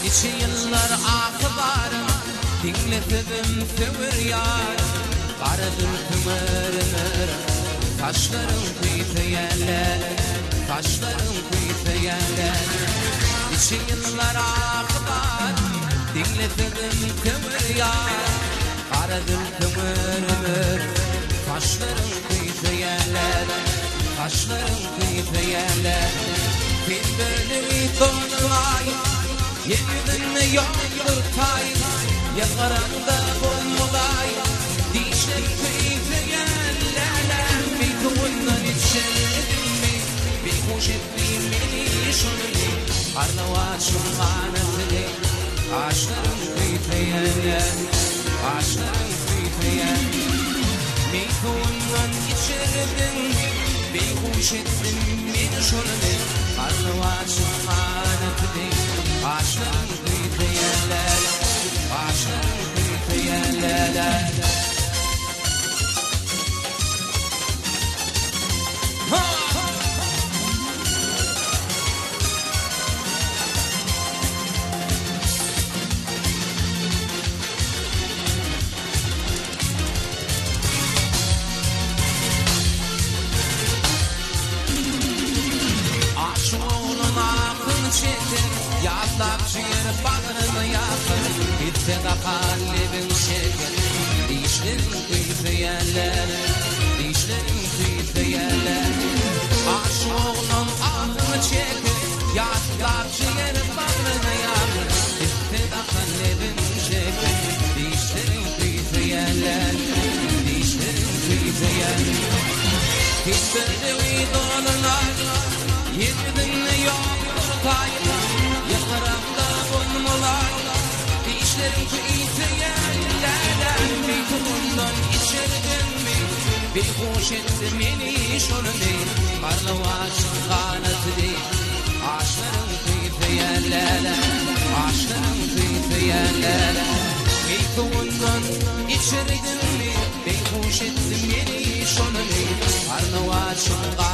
Nice yıllar akıbarım dinledim feryar. Karadır kımırınır taşların kıyıtı yerler, taşların kıyıtı yerler. Nice yıllar akıbarım dinledim feryar. Karadır kımırınır taşların kıyıtı yerler, taşların kıyıtı yerler. Bir bölümü donulay, yeniden yoktur tay. Yakaranda boynulay, dişler kıyıtı yerler. Bir kuyundan içerdim mi, bir kuş ettim beni şunli. Arnavaçım kanatlı, ağaçların kıyıtı yerler, ağaçların kıyıtı yerler. Bir kuyundan içerdim mi, bir kuş ettim beni şunli. Arnavaçım kanatlı, ağaçların kıyıtı yerler, ağaçların kıyıtı yerler. Yatlar ciğer bağrını yakın, gitti de kalbim şeker. Dişlerin kıyıtı yerler, dişlerin kıyıtı yerler. Aşk oğlum ağrını çeker, yatlar ciğer bağrını yakın, gitti de kalbim şeker. Dişlerin kıyıtı yerler, dişlerin kıyıtı yerler. Gitti de uydurular, yerinde yoktur kayıtlar. Yakaranda boynumlar, dişlerim kıyıtı yerlerden. Bir kutundan içerdim mi, bir kuş ettim beni şunli. Karnavaçın kanatı değil, ağaçların kıyıtı yerlerden, ağaçların kıyıtı yerlerden. Bir kutundan içerdim mi, bir kuş ettim beni şunli. Karnavaçın kanatı